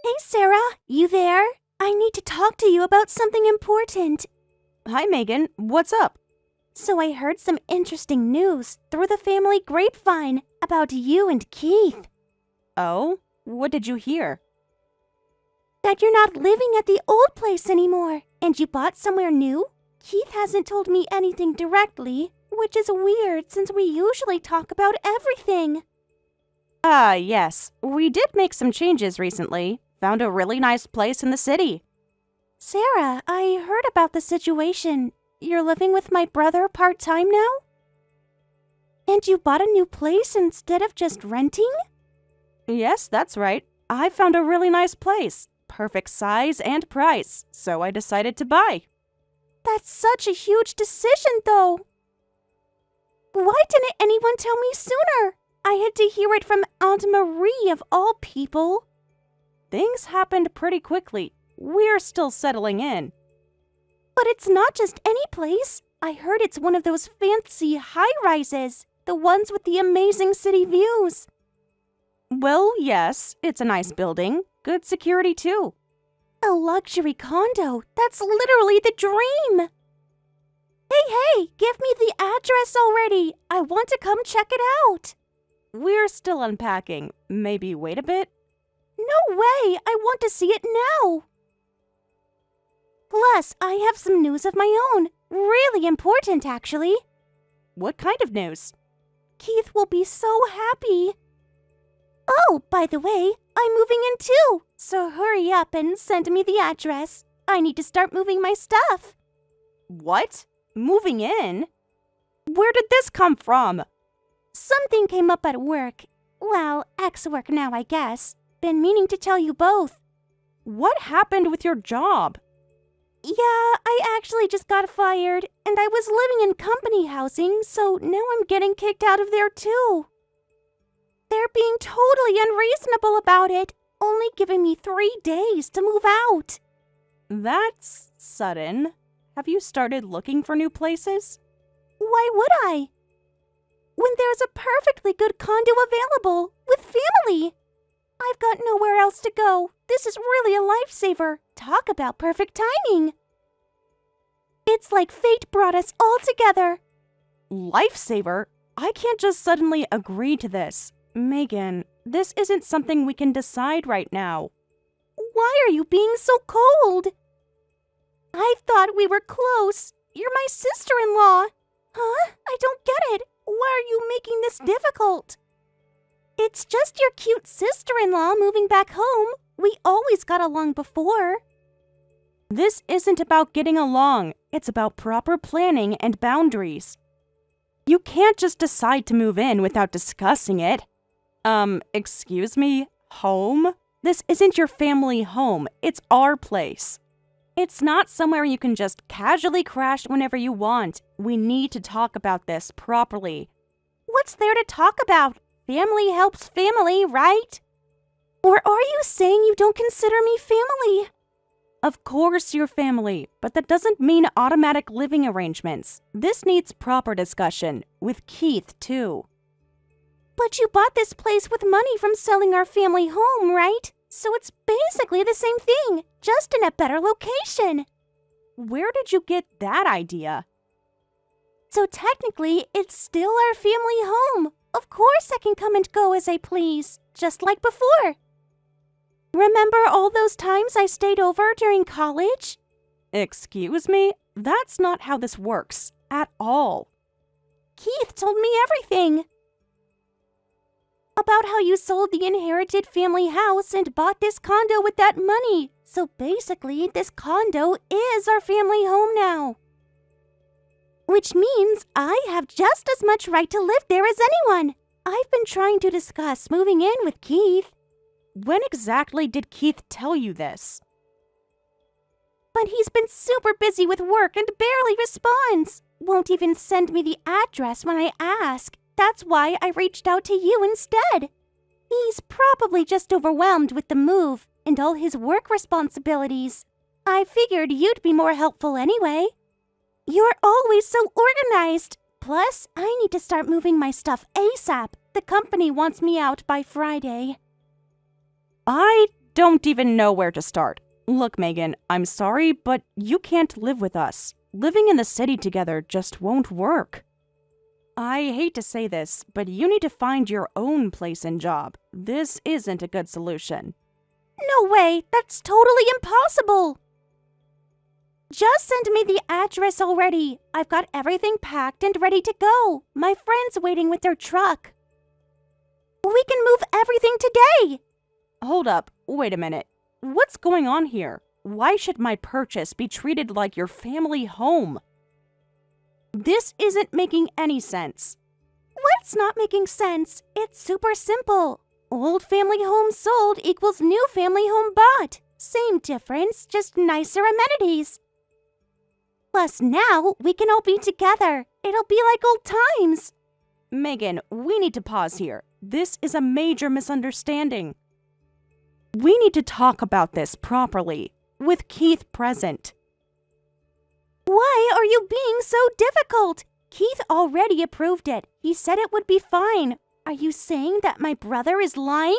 Hey, Sarah, you there? I need to talk to you about something important. Hi, Megan. What's up? So I heard some interesting news through the family grapevine about you and Keith. Oh? What did you hear? That you're not living at the old place anymore, and you bought somewhere new? Keith hasn't told me anything directly, which is weird since we usually talk about everything. Yes. We did make some changes recently. Found a really nice place in the city. Sarah, I heard about the situation. You're living with my brother part-time now? And you bought a new place instead of just renting? Yes, that's right. I found a really nice place. Perfect size and price, so I decided to buy. That's such a huge decision, though. Why didn't anyone tell me sooner? I had to hear it from Aunt Marie of all people. Things happened pretty quickly. We're still settling in. But it's not just any place. I heard it's one of those fancy high-rises, the ones with the amazing city views. Well, yes, it's a nice building. Good security, too. A luxury condo. That's literally the dream. Hey, give me the address already. I want to come check it out. We're still unpacking. Maybe wait a bit? No way! I want to see it now! Plus, I have some news of my own. Really important, actually. What kind of news? Keith will be so happy. Oh, by the way, I'm moving in too. So hurry up and send me the address. I need to start moving my stuff. What? Moving in? Where did this come from? Something came up at work. Well, ex-work now, I guess. Been meaning to tell you both. What happened with your job? Yeah, I actually just got fired, and I was living in company housing, so now I'm getting kicked out of there too. They're being totally unreasonable about it, only giving me 3 days to move out. That's sudden. Have you started looking for new places? Why would I? When there's a perfectly good condo available, with family. I've got nowhere else to go. This is really a lifesaver. Talk about perfect timing. It's like fate brought us all together. Lifesaver? I can't just suddenly agree to this. Megan, this isn't something we can decide right now. Why are you being so cold? I thought we were close. You're my sister-in-law. Huh? I don't get it. Why are you making this difficult? It's just your cute sister-in-law moving back home. We always got along before. This isn't about getting along. It's about proper planning and boundaries. You can't just decide to move in without discussing it. Excuse me? Home? This isn't your family home. It's our place. It's not somewhere you can just casually crash whenever you want. We need to talk about this properly. What's there to talk about? Family helps family, right? Or are you saying you don't consider me family? Of course you're family, but that doesn't mean automatic living arrangements. This needs proper discussion, with Keith too. But you bought this place with money from selling our family home, right? So it's basically the same thing, just in a better location. Where did you get that idea? So technically, it's still our family home. Of course I can come and go as I please, just like before. Remember all those times I stayed over during college? Excuse me? That's not how this works, at all. Keith told me everything. About how you sold the inherited family house and bought this condo with that money. So basically, this condo is our family home now. Which means I have just as much right to live there as anyone. I've been trying to discuss moving in with Keith. When exactly did Keith tell you this? But he's been super busy with work and barely responds. Won't even send me the address when I ask. That's why I reached out to you instead. He's probably just overwhelmed with the move and all his work responsibilities. I figured you'd be more helpful anyway. You're always so organized. Plus, I need to start moving my stuff ASAP. The company wants me out by Friday. I don't even know where to start. Look, Megan, I'm sorry, but you can't live with us. Living in the city together just won't work. I hate to say this, but you need to find your own place and job. This isn't a good solution. No way! That's totally impossible! Just send me the address already. I've got everything packed and ready to go. My friend's waiting with their truck. We can move everything today! Hold up, wait a minute. What's going on here? Why should my purchase be treated like your family home? This isn't making any sense. What's not making sense? It's super simple. Old family home sold equals new family home bought. Same difference, just nicer amenities. Plus now, we can all be together. It'll be like old times. Megan, we need to pause here. This is a major misunderstanding. We need to talk about this properly, with Keith present. Why are you being so difficult? Keith already approved it. He said it would be fine. Are you saying that my brother is lying?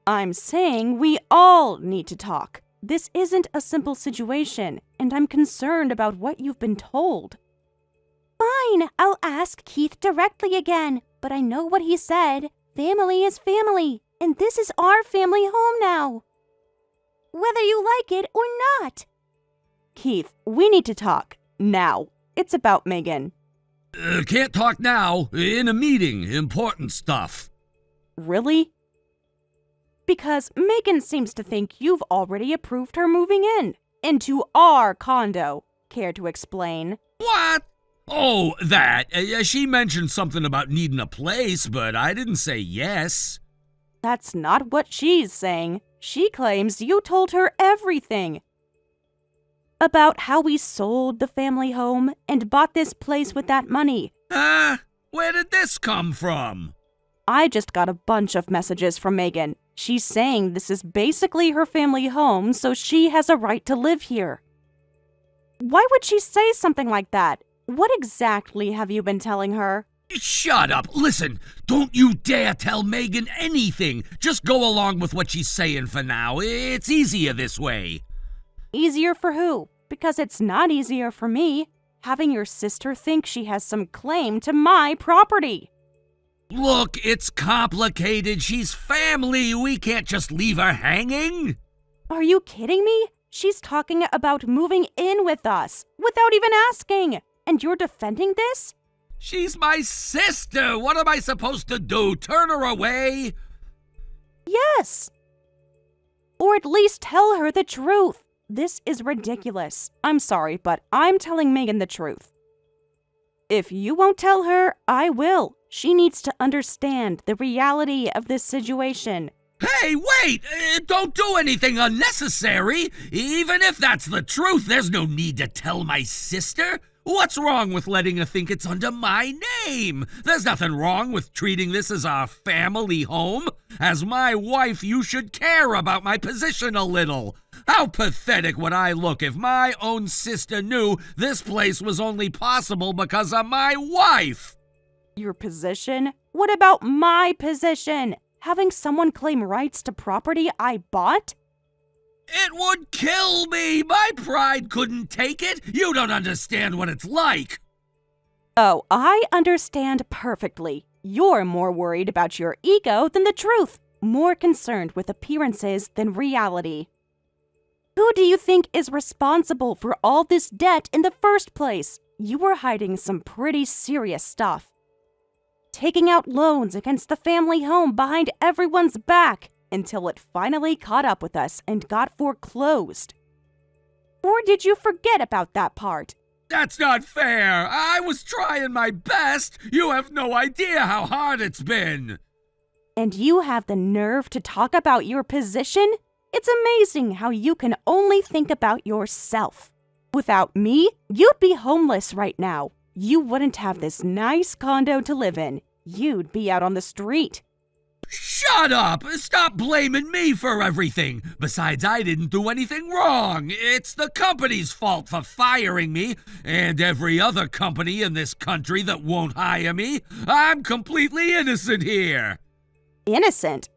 I'm saying we all need to talk. This isn't a simple situation, and I'm concerned about what you've been told. Fine, I'll ask Keith directly again. But I know what he said. Family is family, and this is our family home now. Whether you like it or not. Keith, we need to talk. Now. It's about Megan. Can't talk now. In a meeting. Important stuff. Really? Because Megan seems to think you've already approved her moving in. Into our condo. Care to explain? What? Oh, that. She mentioned something about needing a place, but I didn't say yes. That's not what she's saying. She claims you told her everything. About how we sold the family home and bought this place with that money. Where did this come from? I just got a bunch of messages from Megan. She's saying this is basically her family home, so she has a right to live here. Why would she say something like that? What exactly have you been telling her? Shut up. Listen, don't you dare tell Megan anything. Just go along with what she's saying for now. It's easier this way. Easier for who? Because it's not easier for me. Having your sister think she has some claim to my property. Look, it's complicated. She's family. We can't just leave her hanging. Are you kidding me? She's talking about moving in with us without even asking. And you're defending this? She's my sister. What am I supposed to do? Turn her away? Yes. Or at least tell her the truth. This is ridiculous. I'm sorry, but I'm telling Megan the truth. If you won't tell her, I will. She needs to understand the reality of this situation. Hey, wait! Don't do anything unnecessary. Even if that's the truth, there's no need to tell my sister. What's wrong with letting her think it's under my name? There's nothing wrong with treating this as our family home. As my wife, you should care about my position a little. How pathetic would I look if my own sister knew this place was only possible because of my wife? Your position? What about my position? Having someone claim rights to property I bought? It would kill me. My pride couldn't take it. You don't understand what it's like. Oh, I understand perfectly. You're more worried about your ego than the truth. More concerned with appearances than reality. Who do you think is responsible for all this debt in the first place? You were hiding some pretty serious stuff. Taking out loans against the family home behind everyone's back until it finally caught up with us and got foreclosed. Or did you forget about that part? That's not fair. I was trying my best. You have no idea how hard it's been. And you have the nerve to talk about your position? It's amazing how you can only think about yourself. Without me, you'd be homeless right now. You wouldn't have this nice condo to live in. You'd be out on the street. Shut up! Stop blaming me for everything. Besides, I didn't do anything wrong. It's the company's fault for firing me, and every other company in this country that won't hire me. I'm completely innocent here. Innocent?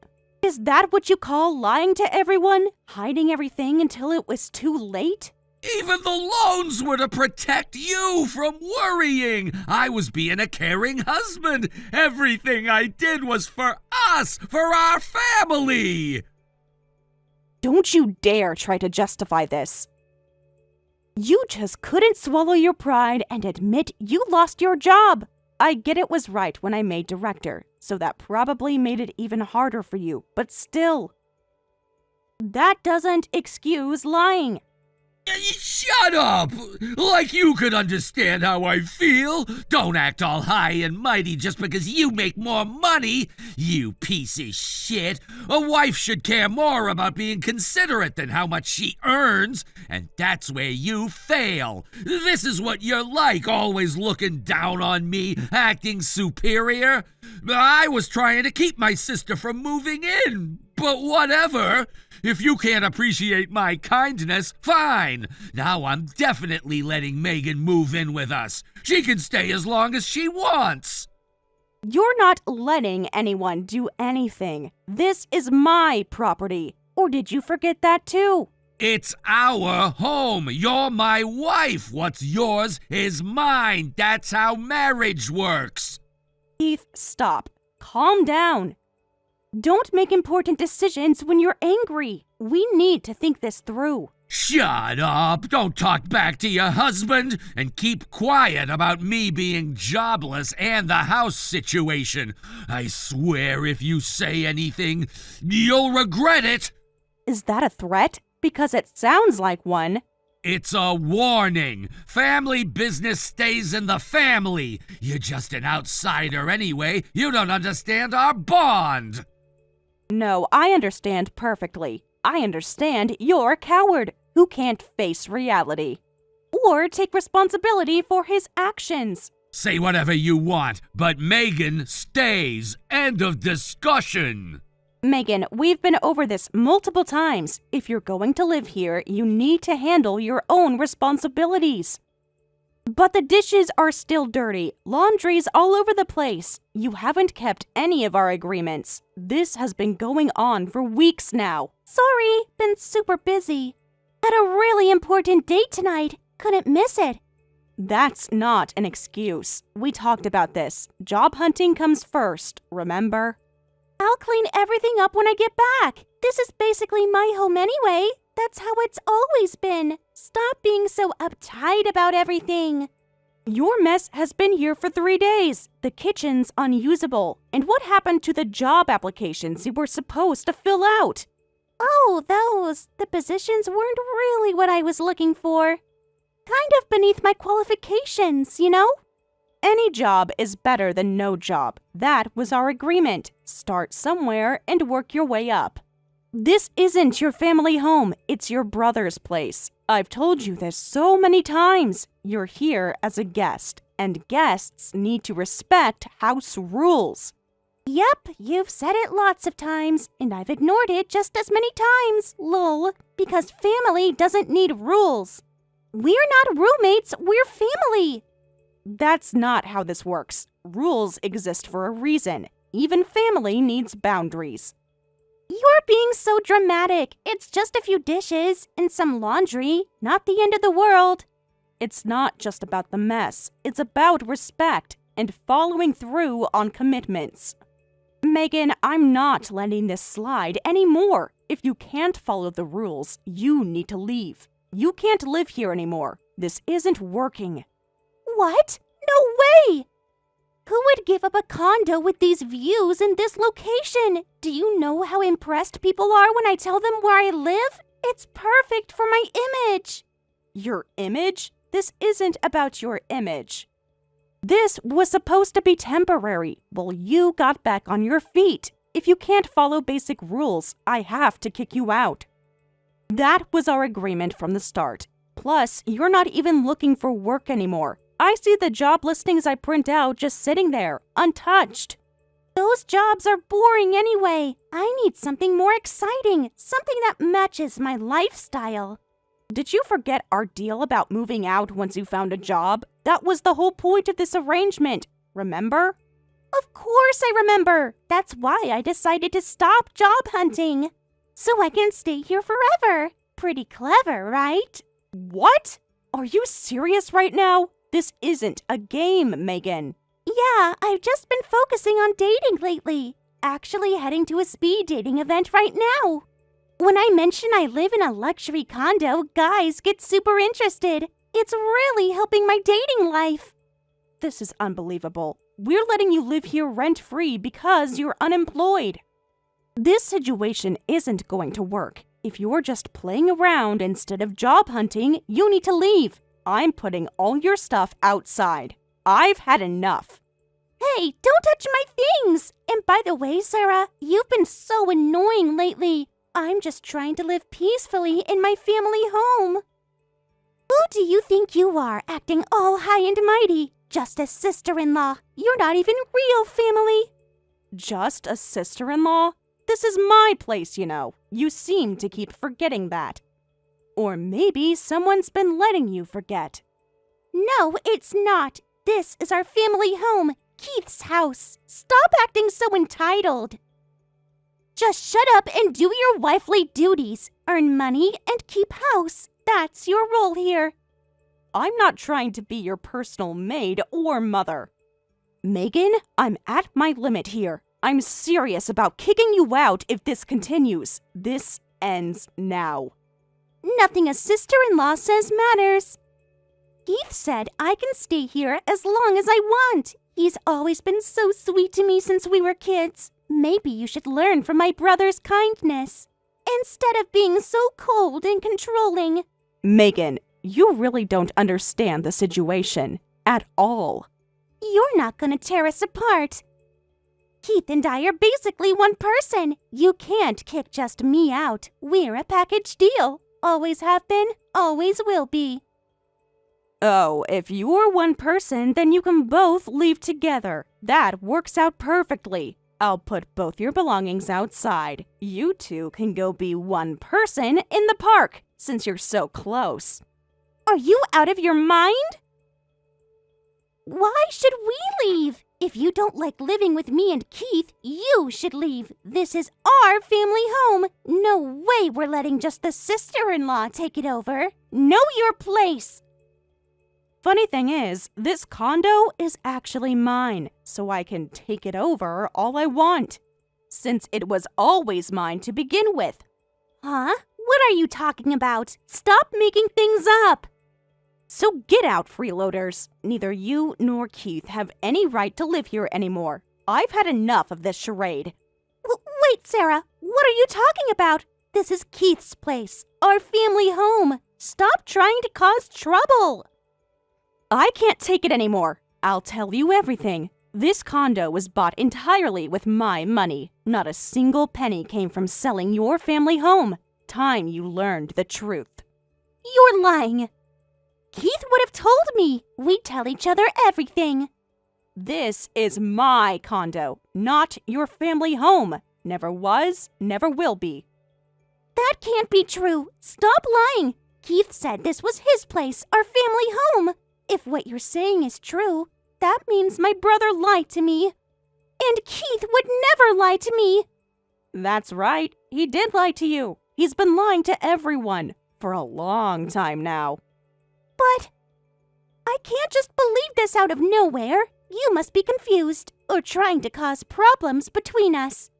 Is that what you call lying to everyone? Hiding everything until it was too late? Even the loans were to protect you from worrying. I was being a caring husband. Everything I did was for us, for our family. Don't you dare try to justify this. You just couldn't swallow your pride and admit you lost your job. I get it was right when I made director, so that probably made it even harder for you, but still. That doesn't excuse lying. Shut up! Like you could understand how I feel. Don't act all high and mighty just because you make more money, you piece of shit. A wife should care more about being considerate than how much she earns, and that's where you fail. This is what you're like, always looking down on me, acting superior. I was trying to keep my sister from moving in, but whatever. If you can't appreciate my kindness, fine. Now I'm definitely letting Megan move in with us. She can stay as long as she wants. You're not letting anyone do anything. This is my property. Or did you forget that too? It's our home. You're my wife. What's yours is mine. That's how marriage works. Keith, stop. Calm down. Don't make important decisions when you're angry. We need to think this through. Shut up! Don't talk back to your husband, and keep quiet about me being jobless and the house situation. I swear if you say anything, you'll regret it. Is that a threat? Because it sounds like one. It's a warning. Family business stays in the family. You're just an outsider anyway. You don't understand our bond. No, I understand perfectly. I understand you're a coward who can't face reality or take responsibility for his actions. Say whatever you want, but Megan stays. End of discussion. Megan, we've been over this multiple times. If you're going to live here, you need to handle your own responsibilities. But the dishes are still dirty. Laundry's all over the place. You haven't kept any of our agreements. This has been going on for weeks now. Sorry, been super busy. Had a really important date tonight. Couldn't miss it. That's not an excuse. We talked about this. Job hunting comes first, remember? I'll clean everything up when I get back. This is basically my home anyway. That's how it's always been. Stop being so uptight about everything. Your mess has been here for 3 days. The kitchen's unusable. And what happened to the job applications you were supposed to fill out? Oh, those. The positions weren't really what I was looking for. Kind of beneath my qualifications, you know? Any job is better than no job. That was our agreement. Start somewhere and work your way up. This isn't your family home. It's your brother's place. I've told you this so many times. You're here as a guest, and guests need to respect house rules. Yep, you've said it lots of times, and I've ignored it just as many times, lol, because family doesn't need rules. We're not roommates, we're family. That's not how this works. Rules exist for a reason. Even family needs boundaries. You're being so dramatic. It's just a few dishes and some laundry, not the end of the world. It's not just about the mess. It's about respect and following through on commitments. Megan, I'm not letting this slide anymore. If you can't follow the rules, you need to leave. You can't live here anymore. This isn't working. What? No way! Who would give up a condo with these views in this location? Do you know how impressed people are when I tell them where I live? It's perfect for my image. Your image? This isn't about your image. This was supposed to be temporary. Well, you got back on your feet. If you can't follow basic rules, I have to kick you out. That was our agreement from the start. Plus, you're not even looking for work anymore. I see the job listings I print out just sitting there, untouched. Those jobs are boring anyway. I need something more exciting, something that matches my lifestyle. Did you forget our deal about moving out once you found a job? That was the whole point of this arrangement, remember? Of course I remember. That's why I decided to stop job hunting. So I can stay here forever. Pretty clever, right? What? Are you serious right now? This isn't a game, Megan. Yeah, I've just been focusing on dating lately. Actually heading to a speed dating event right now. When I mention I live in a luxury condo, guys get super interested. It's really helping my dating life. This is unbelievable. We're letting you live here rent-free because you're unemployed. This situation isn't going to work. If you're just playing around instead of job hunting, you need to leave. I'm putting all your stuff outside. I've had enough. Hey, don't touch my things! And by the way, Sarah, you've been so annoying lately. I'm just trying to live peacefully in my family home. Who do you think you are, acting all high and mighty? Just a sister-in-law. You're not even real family. Just a sister-in-law? This is my place, you know. You seem to keep forgetting that. Or maybe someone's been letting you forget. No, it's not. This is our family home, Keith's house. Stop acting so entitled. Just shut up and do your wifely duties. Earn money and keep house. That's your role here. I'm not trying to be your personal maid or mother. Megan, I'm at my limit here. I'm serious about kicking you out if this continues. This ends now. Nothing a sister-in-law says matters. Keith said I can stay here as long as I want. He's always been so sweet to me since we were kids. Maybe you should learn from my brother's kindness, instead of being so cold and controlling. Megan, you really don't understand the situation at all. You're not gonna tear us apart. Keith and I are basically one person. You can't kick just me out. We're a package deal. Always have been, always will be. Oh, if you're one person, then you can both leave together. That works out perfectly. I'll put both your belongings outside. You two can go be one person in the park, since you're so close. Are you out of your mind? Why should we leave? If you don't like living with me and Keith, you should leave. This is our family home. No way we're letting just the sister-in-law take it over. Know your place. Funny thing is, this condo is actually mine, so I can take it over all I want, since it was always mine to begin with. Huh? What are you talking about? Stop making things up. So get out, freeloaders. Neither you nor Keith have any right to live here anymore. I've had enough of this charade. Wait, Sarah, what are you talking about? This is Keith's place, our family home. Stop trying to cause trouble. I can't take it anymore. I'll tell you everything. This condo was bought entirely with my money. Not a single penny came from selling your family home. Time you learned the truth. You're lying. Keith would have told me. We tell each other everything. This is my condo, not your family home. Never was, never will be. That can't be true. Stop lying. Keith said this was his place, our family home. If what you're saying is true, that means my brother lied to me. And Keith would never lie to me. That's right. He did lie to you. He's been lying to everyone for a long time now. But I can't just believe this out of nowhere. You must be confused or trying to cause problems between us.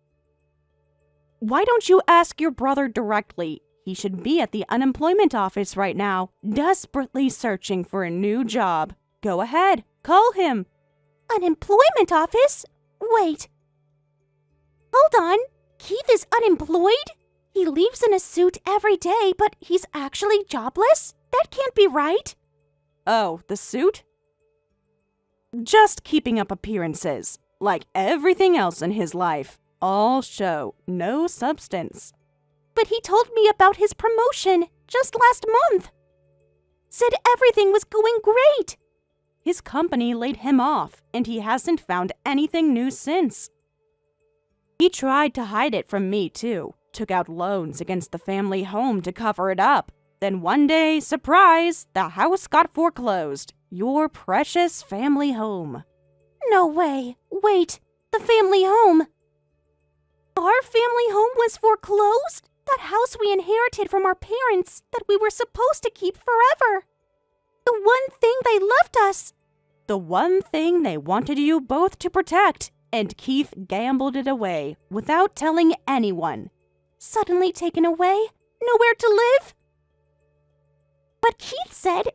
Why don't you ask your brother directly? He should be at the unemployment office right now, desperately searching for a new job. Go ahead, call him. Unemployment office? Wait. Hold on. Keith is unemployed? He leaves in a suit every day, but he's actually jobless? That can't be right. Oh, the suit? Just keeping up appearances, like everything else in his life. All show, no substance. But he told me about his promotion just last month. Said everything was going great. His company laid him off, and he hasn't found anything new since. He tried to hide it from me, too. Took out loans against the family home to cover it up. Then one day, surprise, the house got foreclosed. Your precious family home. No way. Wait, the family home. Our family home was foreclosed? That house we inherited from our parents that we were supposed to keep forever. The one thing they left us. The one thing they wanted you both to protect, and Keith gambled it away without telling anyone. Suddenly taken away? Nowhere to live? But Keith said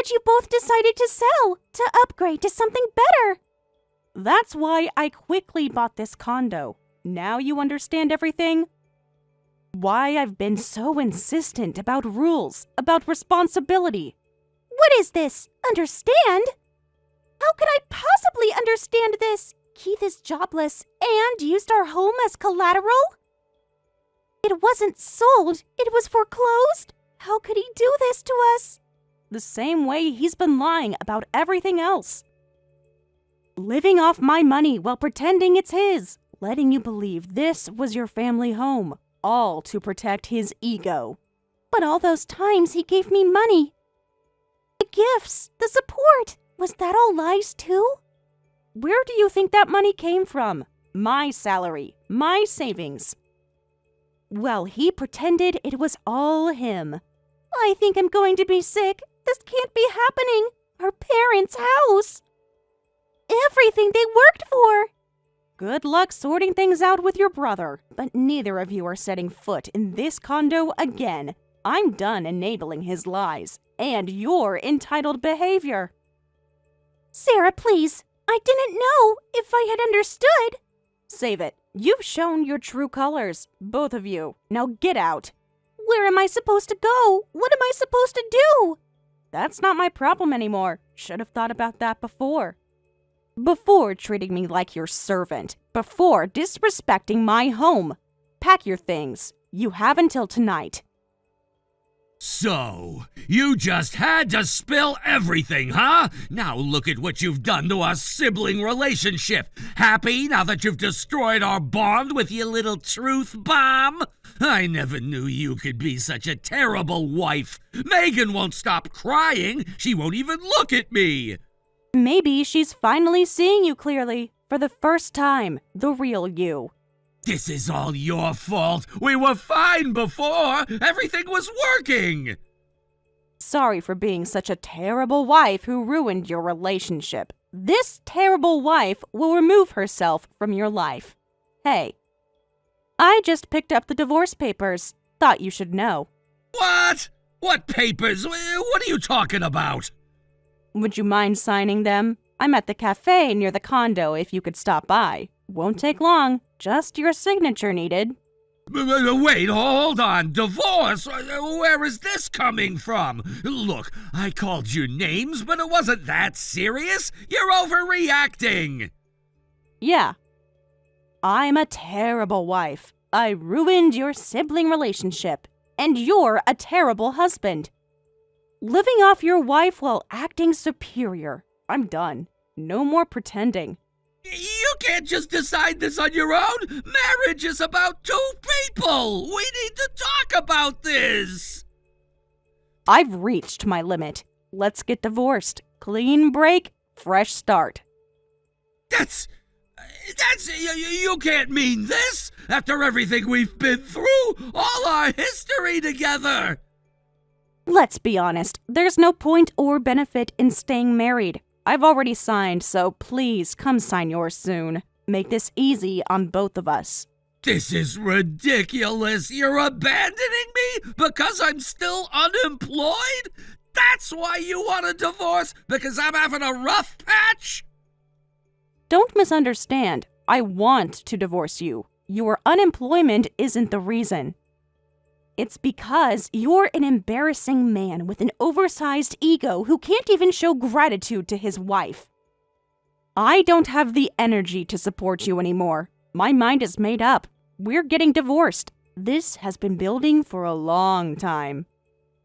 you both decided to sell, to upgrade to something better. That's why I quickly bought this condo. Now you understand everything? Why I've been so insistent about rules, about responsibility. What is this? Understand? How could I possibly understand this? Keith is jobless and used our home as collateral? It wasn't sold, it was foreclosed. How could he do this to us? The same way he's been lying about everything else. Living off my money while pretending it's his, letting you believe this was your family home, all to protect his ego. But all those times he gave me money. The gifts, the support, was that all lies too? Where do you think that money came from? My salary, my savings. Well, he pretended it was all him. I think I'm going to be sick. This can't be happening. Our parents' house. Everything they worked for. Good luck sorting things out with your brother, but neither of you are setting foot in this condo again. I'm done enabling his lies and your entitled behavior. Sarah, please. I didn't know if I had understood. Save it. You've shown your true colors, both of you. Now get out. Where am I supposed to go? What am I supposed to do? That's not my problem anymore. Should have thought about that before. Before treating me like your servant. Before disrespecting my home. Pack your things. You have until tonight. So, you just had to spill everything, huh? Now look at what you've done to our sibling relationship. Happy now that you've destroyed our bond with your little truth bomb? I never knew you could be such a terrible wife. Megan won't stop crying. She won't even look at me. Maybe she's finally seeing you clearly. For the first time, the real you. This is all your fault. We were fine before. Everything was working. Sorry for being such a terrible wife who ruined your relationship. This terrible wife will remove herself from your life. Hey, I just picked up the divorce papers. Thought you should know. What? What papers? What are you talking about? Would you mind signing them? I'm at the cafe near the condo if you could stop by. Won't take long. Just your signature needed. Wait, hold on. Divorce? Where is this coming from? Look, I called you names, but it wasn't that serious. You're overreacting. Yeah. I'm a terrible wife. I ruined your sibling relationship. And you're a terrible husband. Living off your wife while acting superior. I'm done. No more pretending. You can't just decide this on your own. Marriage is about two people. We need to talk about this. I've reached my limit. Let's get divorced. Clean break, fresh start. That's you can't mean this after everything we've been through, all our history together. Let's be honest. There's no point or benefit in staying married. I've already signed, so please come sign yours soon. Make this easy on both of us. This is ridiculous. You're abandoning me because I'm still unemployed? That's why you want a divorce? Because I'm having a rough patch? Don't misunderstand. I want to divorce you. Your unemployment isn't the reason. It's because you're an embarrassing man with an oversized ego who can't even show gratitude to his wife. I don't have the energy to support you anymore. My mind is made up. We're getting divorced. This has been building for a long time.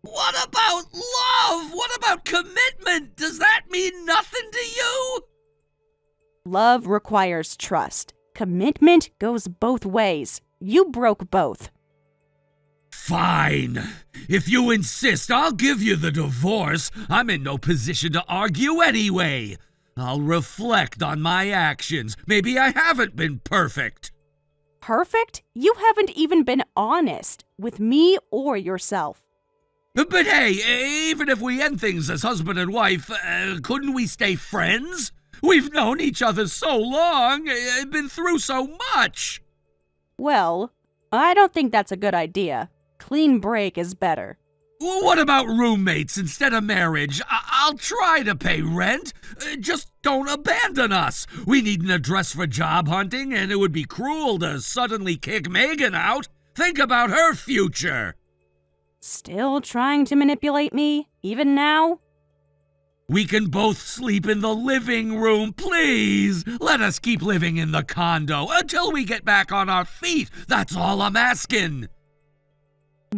What about love? What about commitment? Does that mean nothing to you? Love requires trust. Commitment goes both ways. You broke both. Fine. If you insist, I'll give you the divorce. I'm in no position to argue anyway. I'll reflect on my actions. Maybe I haven't been perfect. Perfect? You haven't even been honest with me or yourself. But hey, even if we end things as husband and wife, couldn't we stay friends? We've known each other so long, been through so much. Well, I don't think that's a good idea. Clean break is better. What about roommates instead of marriage? I'll try to pay rent. Just don't abandon us. We need an address for job hunting, and it would be cruel to suddenly kick Megan out. Think about her future. Still trying to manipulate me, even now? We can both sleep in the living room, please. Let us keep living in the condo until we get back on our feet. That's all I'm asking.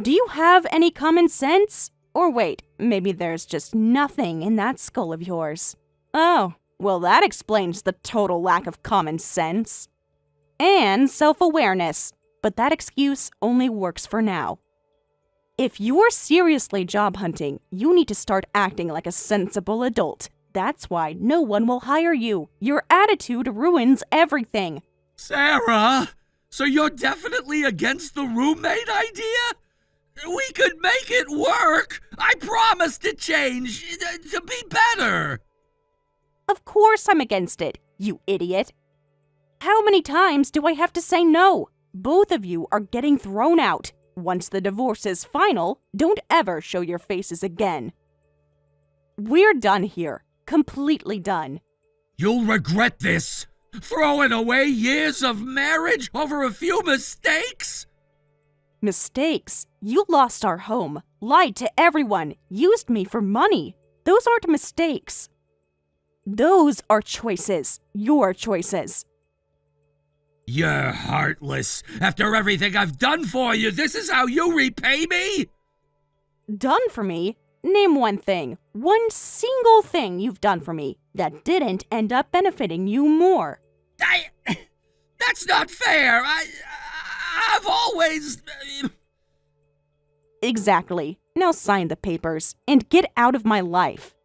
Do you have any common sense? Or wait, maybe there's just nothing in that skull of yours. Oh, well, that explains the total lack of common sense. And self-awareness. But that excuse only works for now. If you're seriously job hunting, you need to start acting like a sensible adult. That's why no one will hire you. Your attitude ruins everything. Sarah, so you're definitely against the roommate idea? We could make it work. I promise to change, to be better. Of course I'm against it, you idiot. How many times do I have to say no? Both of you are getting thrown out. Once the divorce is final, don't ever show your faces again. We're done here. Completely done. You'll regret this. Throwing away years of marriage over a few mistakes? Mistakes? You lost our home, lied to everyone, used me for money. Those aren't mistakes. Those are choices. Your choices. You're heartless. After everything I've done for you, this is how you repay me? Done for me? Name one thing. One single thing you've done for me that didn't end up benefiting you more. That's not fair. I've always... Exactly. Now sign the papers and get out of my life.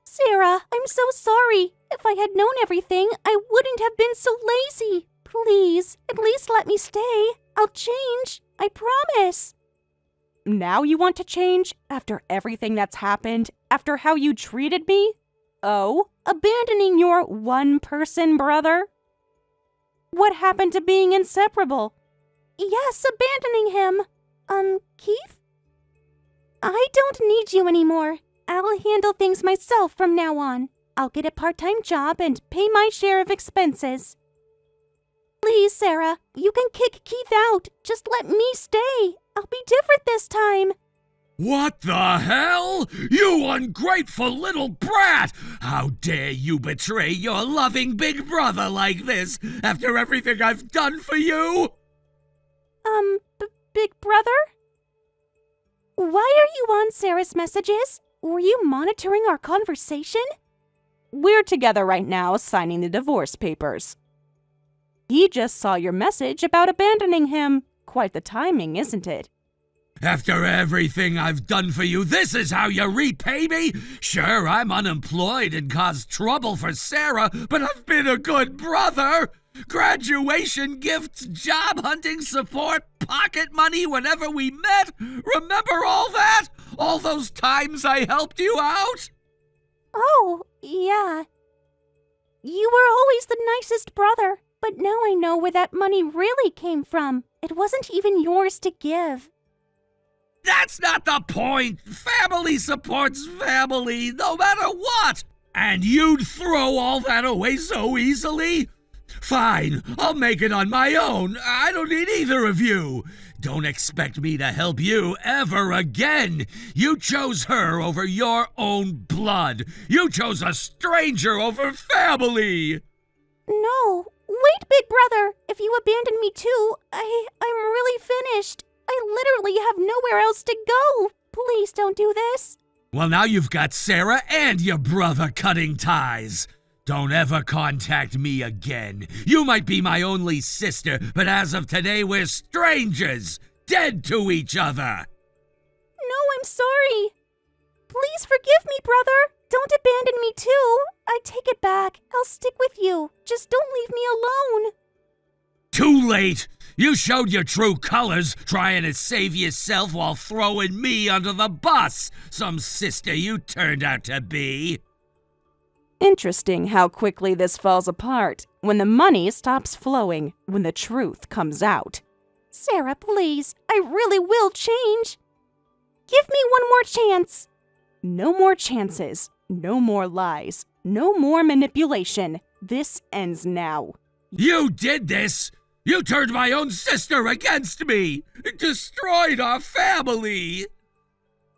Sarah, I'm so sorry. If I had known everything, I wouldn't have been so lazy. Please, at least let me stay. I'll change. I promise. Now you want to change? After everything that's happened? After how you treated me? Oh, abandoning your one-person brother? What happened to being inseparable? Yes, abandoning him. Keith? I don't need you anymore. I'll handle things myself from now on. I'll get a part-time job and pay my share of expenses. Please, Sarah, you can kick Keith out. Just let me stay. I'll be different this time. What the hell? You ungrateful little brat! How dare you betray your loving big brother like this after everything I've done for you? Big brother? Why are you on Sarah's messages? Were you monitoring our conversation? We're together right now signing the divorce papers. He just saw your message about abandoning him. Quite the timing, isn't it? After everything I've done for you, this is how you repay me? Sure, I'm unemployed and caused trouble for Sarah, but I've been a good brother. Graduation gifts, job hunting support, pocket money whenever we met. Remember all that? All those times I helped you out? Oh, yeah. You were always the nicest brother, but now I know where that money really came from. It wasn't even yours to give. That's not the point. Family supports family, no matter what. And you'd throw all that away so easily? Fine, I'll make it on my own. I don't need either of you. Don't expect me to help you ever again. You chose her over your own blood. You chose a stranger over family. No, wait, big brother. If you abandon me too, I'm really finished. I literally have nowhere else to go. Please don't do this. Well, now you've got Sarah and your brother cutting ties. Don't ever contact me again. You might be my only sister, but as of today, we're strangers, dead to each other. No, I'm sorry. Please forgive me, brother. Don't abandon me too. I take it back. I'll stick with you. Just don't leave me alone. Too late! You showed your true colors, trying to save yourself while throwing me under the bus. Some sister you turned out to be. Interesting how quickly this falls apart when the money stops flowing, when the truth comes out. Sarah, please. I really will change. Give me one more chance. No more chances, no more lies, no more manipulation. This ends now. You did this! You turned my own sister against me! Destroyed our family!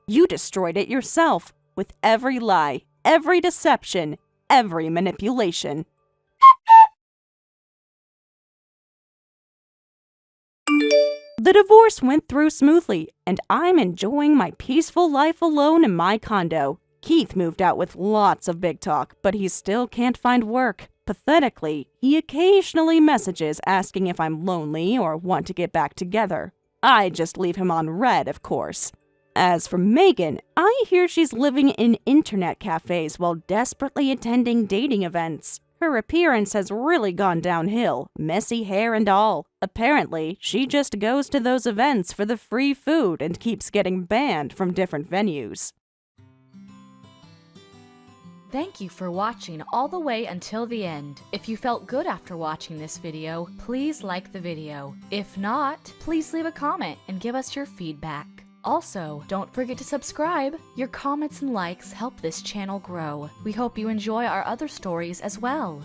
You destroyed it yourself with every lie, every deception, every manipulation. The divorce went through smoothly, and I'm enjoying my peaceful life alone in my condo. Keith moved out with lots of big talk, but he still can't find work. Pathetically, he occasionally messages asking if I'm lonely or want to get back together. I just leave him on red, of course. As for Megan, I hear she's living in internet cafes while desperately attending dating events. Her appearance has really gone downhill, messy hair and all. Apparently, she just goes to those events for the free food and keeps getting banned from different venues. Thank you for watching all the way until the end. If you felt good after watching this video, please like the video. If not, please leave a comment and give us your feedback. Also, don't forget to subscribe. Your comments and likes help this channel grow. We hope you enjoy our other stories as well.